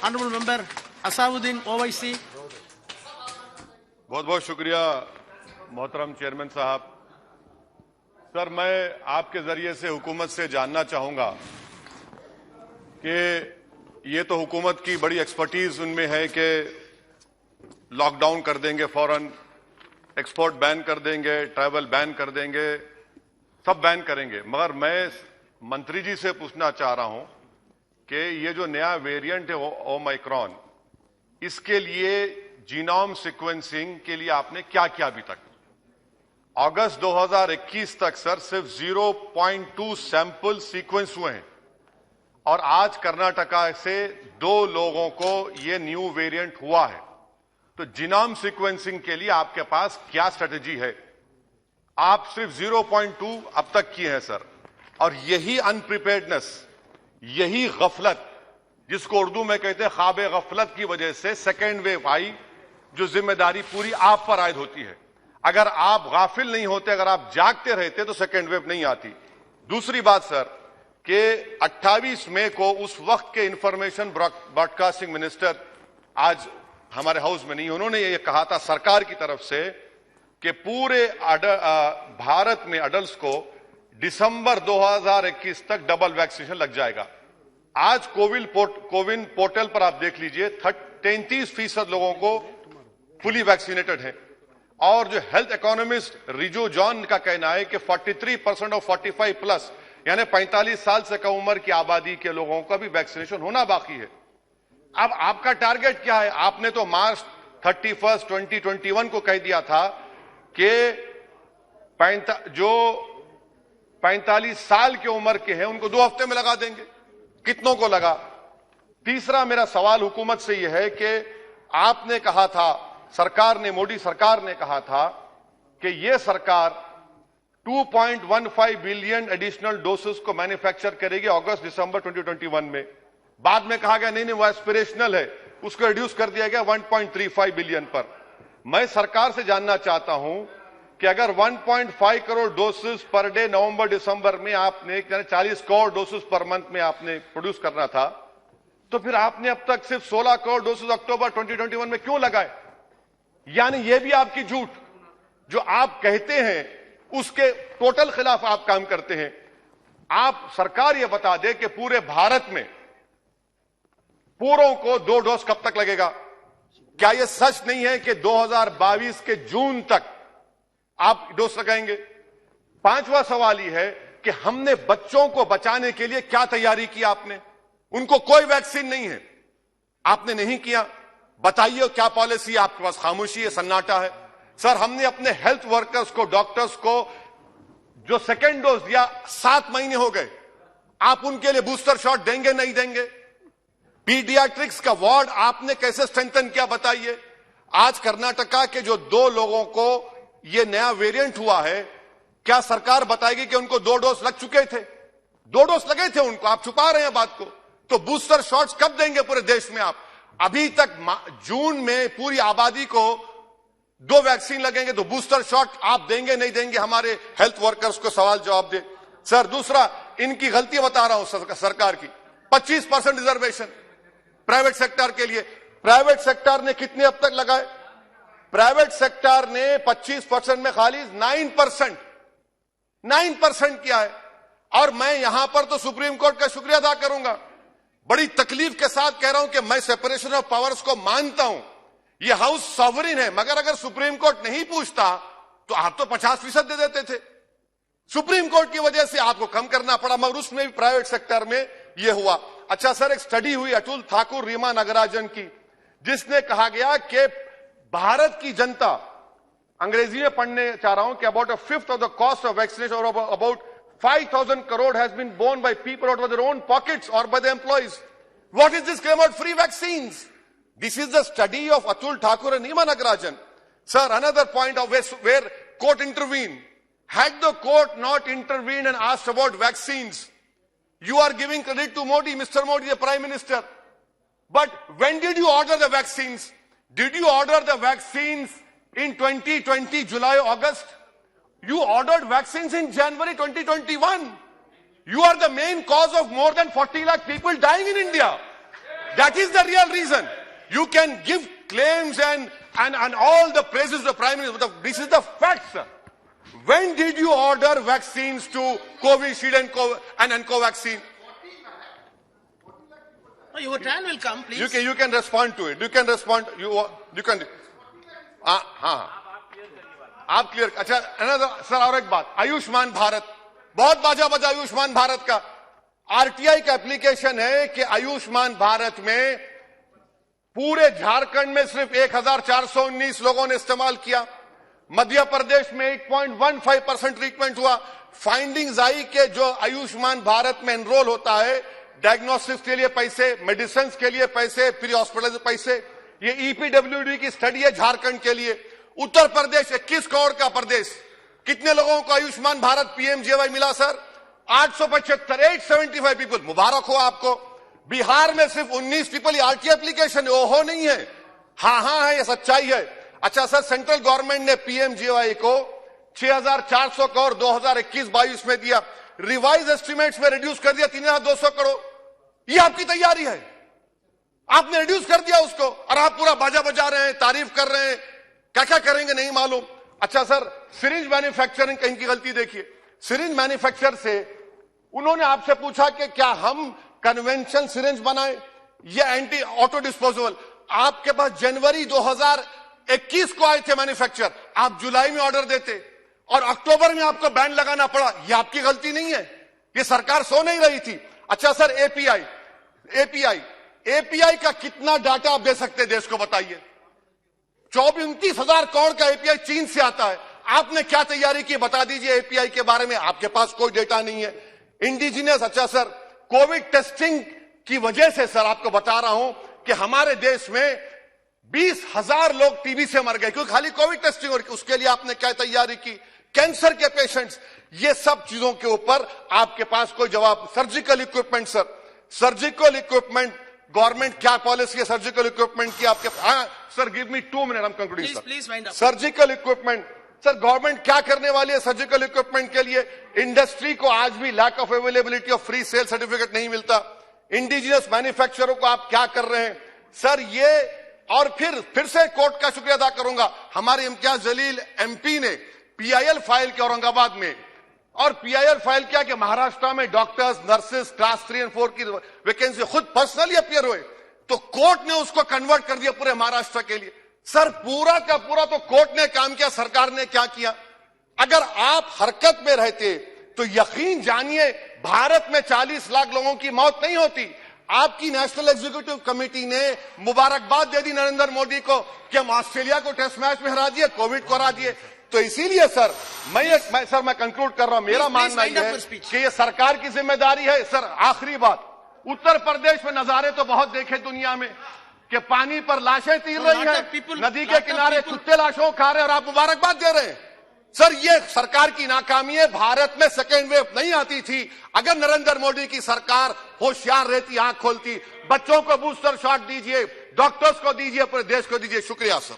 Honourable Member Asaduddin Owaisi. बहुत बहुत शुक्रिया मोहतरम चेयरमैन साहब। सर, मैं आपके जरिए से हुकूमत से जानना चाहूंगा कि ये तो हुकूमत की बड़ी एक्सपर्टीज उनमें है कि लॉकडाउन कर देंगे, फौरन एक्सपोर्ट बैन कर देंगे, ट्रैवल बैन कर देंगे, सब बैन करेंगे। मगर मैं मंत्री जी से पूछना चाह रहा हूं कि ये जो नया वेरिएंट है ओमाइक्रॉन, इसके लिए जीनोम सीक्वेंसिंग के लिए आपने क्या किया अभी तक? अगस्त 2021 तक सर सिर्फ 0.2 सैंपल सीक्वेंस हुए हैं और आज कर्नाटका से 2 लोगों को ये न्यू वेरिएंट हुआ है। तो जीनोम सीक्वेंसिंग के लिए आपके पास क्या स्ट्रेटेजी है? आप सिर्फ 0.2 अब तक किए हैं सर, और यही अनप्रिपेयर्डनेस, यही गफलत, जिसको उर्दू में कहते हैं ख्वाब गफलत की वजह से सेकेंड वेव आई, जो जिम्मेदारी पूरी आप पर आयद होती है। अगर आप गाफिल नहीं होते, अगर आप जागते रहते तो सेकेंड वेव नहीं आती। दूसरी बात सर कि 28 मई को उस वक्त के इंफॉर्मेशन ब्रॉडकास्टिंग मिनिस्टर आज हमारे हाउस में नहीं, उन्होंने ये कहा था सरकार की तरफ से कि पूरे भारत में अडल्ट को दिसंबर 2021 तक डबल वैक्सीनेशन लग जाएगा। आज कोविन पोर्टल पर आप देख लीजिए 33% लोगों को फुली वैक्सीनेटेड है, और जो हेल्थ इकोनॉमिस्ट रिजो जॉन का कहना है कि 43% और 45 प्लस यानी 45 साल से कम उम्र की आबादी के लोगों का भी वैक्सीनेशन होना बाकी है। अब आपका टारगेट क्या है? आपने तो मार्च 31, 2021 को कह दिया था कि जो 45 साल की उम्र के हैं उनको 2 हफ्ते में लगा देंगे। कितनों को लगा? तीसरा मेरा सवाल हुकूमत से यह है कि आपने कहा था, सरकार ने, मोदी सरकार ने कहा था कि यह सरकार 2.15 बिलियन एडिशनल डोसेस को मैन्युफैक्चर करेगी अगस्त दिसंबर 2021 में। बाद में कहा गया नहीं, वो एस्पिरेशनल है, उसको रिड्यूस कर दिया गया 1.35 बिलियन पर। मैं सरकार से जानना चाहता हूं कि अगर 1.5 करोड़ डोसेस पर डे नवंबर दिसंबर में आपने 40 करोड़ डोसेस पर मंथ में आपने प्रोड्यूस करना था, तो फिर आपने अब तक सिर्फ 16 करोड़ डोसेस अक्टूबर 2021 में क्यों लगाए? यानी यह भी आपकी झूठ, जो आप कहते हैं उसके टोटल खिलाफ आप काम करते हैं। आप सरकार यह बता दे कि पूरे भारत में पूरों को 2 डोज कब तक लगेगा? क्या यह सच नहीं है कि 2022 के जून तक आप डोज लगाएंगे? 5वां सवाल यह है कि हमने बच्चों को बचाने के लिए क्या तैयारी की आपने? उनको कोई वैक्सीन नहीं है, आपने नहीं किया। बताइए क्या पॉलिसी? आपके पास खामोशी है, सन्नाटा है। सर, हमने अपने हेल्थ वर्कर्स को, डॉक्टर्स को जो सेकेंड डोज दिया 7 महीने हो गए, आप उनके लिए बूस्टर शॉट देंगे नहीं देंगे? पीडियाट्रिक्स का वार्ड आपने कैसे स्ट्रेंथन किया बताइए? आज कर्नाटका के जो 2 लोगों को ये नया वेरिएंट हुआ है, क्या सरकार बताएगी कि उनको 2 डोज लग चुके थे? 2 डोज लगे थे उनको, आप छुपा रहे हैं बात को। तो बूस्टर शॉट्स कब देंगे पूरे देश में आप? अभी तक जून में पूरी आबादी को 2 वैक्सीन लगेंगे, तो बूस्टर शॉट आप देंगे नहीं देंगे? हमारे हेल्थ वर्कर्स को सवाल जवाब दे। सर, दूसरा, इनकी गलती बता रहा हूं सरकार की, 25% रिजर्वेशन प्राइवेट सेक्टर के लिए। प्राइवेट सेक्टर ने कितने अब तक लगाए? प्राइवेट सेक्टर ने 25% में खाली 9% किया है। और मैं यहां पर तो सुप्रीम कोर्ट का शुक्रिया अदा करूंगा, बड़ी तकलीफ के साथ कह रहा हूं कि मैं सेपरेशन ऑफ पावर्स को मानता हूं, यह हाउस सॉवरिन है, मगर अगर सुप्रीम कोर्ट नहीं पूछता तो आप तो 50% दे देते थे। सुप्रीम कोर्ट की वजह से आपको कम करना पड़ा, मगर उसमें भी प्राइवेट सेक्टर में यह हुआ। अच्छा सर, एक स्टडी हुई अतुल ठाकुर, रीमा नागराजन की, जिसने कहा गया कि भारत की जनता, अंग्रेजी में पढ़ने चाह रहा हूं, कि about 1/5 of the cost of vaccination और about 5,000 crore has been borne by people out of their own pockets or by the employees. What is this claim about free vaccines? This is the study of Atul Thakur and Nima Nagarajan. Sir, another point of where court intervened. Had the court not intervened and asked about vaccines, you are giving credit to Modi, Mr. Modi, the Prime Minister. But when did you order the vaccines? Did you order the vaccines in 2020, July, August? You ordered vaccines in January 2021. You are the main cause of more than 40 lakh people dying in India. That is the real reason. You can give claims and all the praises of the Prime Minister, but this is the fact, sir. When did you order vaccines to Covishield and Covaxin? No, your turn will come, please. You can respond to it. You can respond. You can. हाँ आप clear. अच्छा another sir और एक बात, आयुष्मान भारत बहुत बाजा बजा आयुष्मान भारत का. आरटीआई का एप्लीकेशन है कि आयुष्मान भारत में पूरे झारखंड में सिर्फ 1419 लोगों ने इस्तेमाल किया. मध्य प्रदेश में 8.15% ट्रीटमेंट हुआ. फाइंडिंग्स आई कि जो आयुष्मान भारत में एनरोल होता है, डायग्नोस्टिक्स के लिए पैसे, मेडिसिन के लिए पैसे, प्री हॉस्पिटल के पैसे, ये ईपीडब्ल्यूडी की स्टडी है झारखंड के लिए. उत्तर प्रदेश 21 करोड़ का प्रदेश, कितने लोगों को आयुष्मान भारत पीएमजेवाई मिला सर? 875, 875 पीपल. मुबारक हो आपको. बिहार में सिर्फ 19 पीपल. आरटीआई एप्लीकेशन ओहो नहीं है, हाँ है, ये सच्चाई है. अच्छा सर, सेंट्रल गवर्नमेंट ने पीएमजेवाई को 6400 करोड़ 2021-22 में दिया. रिवाइज एस्टिमेट्स में रिड्यूस कर दिया 3200 करोड़. ये आपकी तैयारी है. आपने रिड्यूस कर दिया उसको और आप पूरा बाजा बजा रहे हैं, तारीफ कर रहे हैं. क्या क्या करेंगे नहीं मालूम. अच्छा सर, सिरिंज मैन्युफैक्चरिंग कहीं की गलती देखिए. सिरिंज मैन्युफैक्चर से उन्होंने आपसे पूछा कि क्या हम कन्वेंशन सिरिंज बनाए या एंटी ऑटो डिस्पोजेबल. आपके पास जनवरी 2021 को आए थे मैन्युफैक्चर, आप जुलाई में ऑर्डर देते और अक्टूबर में आपको बैन लगाना पड़ा. ये आपकी गलती नहीं है, ये सरकार सो नहीं रही थी. अच्छा सर, एपीआई का कितना डाटा आप दे सकते देश को बताइए? 29,000 करोड़ का एपीआई चीन से आता है. आपने क्या तैयारी की बता दीजिए एपीआई के बारे में. आपके पास कोई डेटा नहीं है. इंडिजिनियस. अच्छा सर, कोविड टेस्टिंग की वजह से सर आपको बता रहा हूं कि हमारे देश में 20,000 लोग टीबी से मर गए क्योंकि खाली कोविड टेस्टिंग. और उसके लिए आपने क्या तैयारी की? कैंसर के पेशेंट्स, ये सब चीजों के ऊपर आपके पास कोई जवाब. Surgical equipment sir, surgical equipment government क्या पॉलिसी है सर्जिकल इक्विपमेंट की आपके? हाँ sir, give me 2 minute, I am concluding sir. Please wind up. Surgical equipment sir, government क्या करने वाली है सर्जिकल इक्विपमेंट के लिए? इंडस्ट्री को आज भी lack of availability of free sale certificate नहीं मिलता. इंडिजिनियस मैन्युफैक्चररों को आप क्या कर रहे हैं सर? ये और फिर से कोर्ट का शुक्रिया अदा करूंगा. हमारे इम्तियाज जलील एमपी ने पीआईएल फाइल किया औरंगाबाद में. और पीआईएल फाइल किया कि महाराष्ट्र में डॉक्टर्स, नर्सेस क्लास 3 और 4 की वैकेंसी खुद पर्सनली अपियर हुए, तो कोर्ट ने उसको कन्वर्ट कर दिया पूरे महाराष्ट्र के लिए. सर, पूरा का पूरा तो कोर्ट ने काम किया, सरकार ने क्या किया? अगर आप हरकत में रहते तो यकीन जानिए भारत में 40 लाख लोगों की मौत नहीं होती. आपकी नेशनल एग्जीक्यूटिव कमेटी ने मुबारकबाद दे दी नरेंद्र मोदी को कि हम ऑस्ट्रेलिया को टेस्ट मैच में हरा दिए, कोविड को हरा दिए. तो इसीलिए सर मैं कंक्लूड कर रहा हूं. मेरा मानना यह है कि ये सरकार की जिम्मेदारी है. सर, आखिरी बात, उत्तर प्रदेश में नजारे तो बहुत देखे दुनिया में कि पानी पर लाशें तीर रही हैं, नदी के किनारे कुत्ते लाशों खा रहे हैं और आप मुबारकबाद दे रहे हैं. सर, ये सरकार की नाकामी है. भारत में सेकेंड वेव नहीं आती थी. अगर नरेंद्र मोदी की सरकार होशियार रहती, आंख खोलती, बच्चों को बूस्टर शॉट दीजिए, डॉक्टर्स को दीजिए, पूरे देश को दीजिए. शुक्रिया सर.